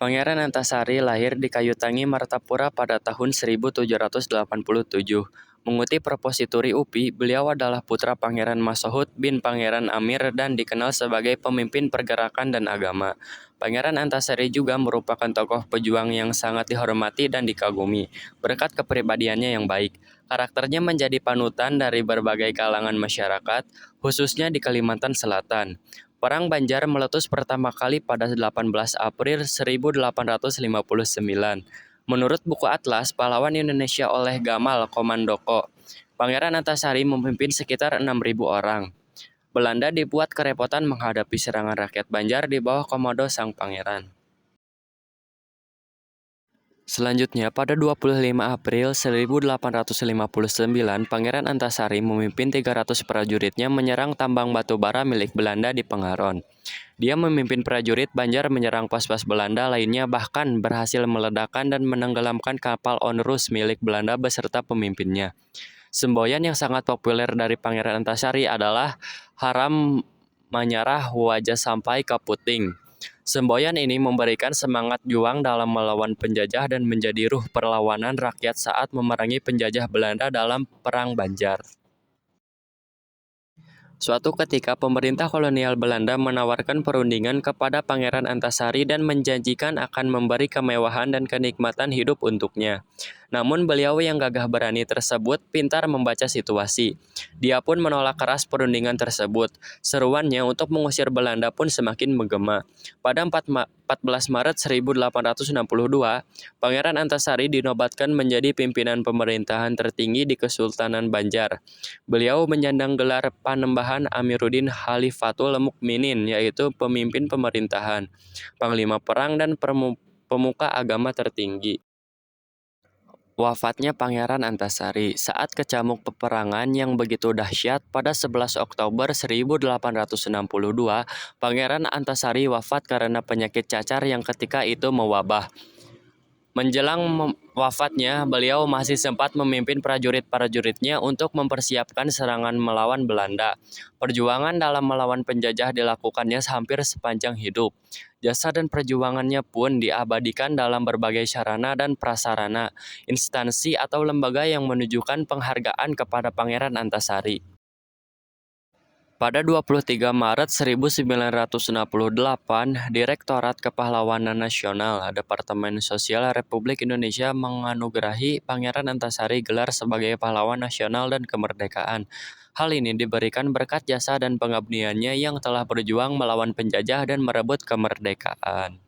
Pangeran Antasari lahir di Kayutangi, Martapura pada tahun 1787. Mengutip reposituri UPI, beliau adalah putra Pangeran Masahud bin Pangeran Amir dan dikenal sebagai pemimpin pergerakan dan agama. Pangeran Antasari juga merupakan tokoh pejuang yang sangat dihormati dan dikagumi, berkat kepribadiannya yang baik. Karakternya menjadi panutan dari berbagai kalangan masyarakat, khususnya di Kalimantan Selatan. Perang Banjar meletus pertama kali pada 18 April 1859. Menurut buku Atlas Pahlawan Indonesia oleh Gamal Komandoko, Pangeran Antasari memimpin sekitar 6.000 orang. Belanda dibuat kerepotan menghadapi serangan rakyat Banjar di bawah komando sang pangeran. Selanjutnya, pada 25 April 1859, Pangeran Antasari memimpin 300 prajuritnya menyerang tambang batu bara milik Belanda di Pengaron. Dia memimpin prajurit Banjar menyerang pos-pos Belanda lainnya, bahkan berhasil meledakkan dan menenggelamkan kapal onrus milik Belanda beserta pemimpinnya. Semboyan yang sangat populer dari Pangeran Antasari adalah Haram Manyarah Wajah Sampai ke Puting. Semboyan ini memberikan semangat juang dalam melawan penjajah dan menjadi ruh perlawanan rakyat saat memerangi penjajah Belanda dalam Perang Banjar. Suatu ketika, pemerintah kolonial Belanda menawarkan perundingan kepada Pangeran Antasari dan menjanjikan akan memberi kemewahan dan kenikmatan hidup untuknya. Namun beliau yang gagah berani tersebut pintar membaca situasi. Dia pun menolak keras perundingan tersebut. Seruannya untuk mengusir Belanda pun semakin menggema. Pada 14 Maret 1862, Pangeran Antasari dinobatkan menjadi pimpinan pemerintahan tertinggi di Kesultanan Banjar. Beliau menyandang gelar Panembahan Amiruddin Khalifatul Mukminin, yaitu pemimpin pemerintahan, panglima perang, dan pemuka agama tertinggi. Wafatnya Pangeran Antasari saat kecamuk peperangan yang begitu dahsyat pada 11 Oktober 1862, Pangeran Antasari wafat karena penyakit cacar yang ketika itu mewabah. Menjelang wafatnya, beliau masih sempat memimpin prajurit-prajuritnya untuk mempersiapkan serangan melawan Belanda. Perjuangan dalam melawan penjajah dilakukannya hampir sepanjang hidup. Jasa dan perjuangannya pun diabadikan dalam berbagai sarana dan prasarana, instansi atau lembaga yang menunjukkan penghargaan kepada Pangeran Antasari. Pada 23 Maret 1968, Direktorat Kepahlawanan Nasional Departemen Sosial Republik Indonesia menganugerahi Pangeran Antasari gelar sebagai Pahlawan Nasional dan Kemerdekaan. Hal ini diberikan berkat jasa dan pengabdiannya yang telah berjuang melawan penjajah dan merebut kemerdekaan.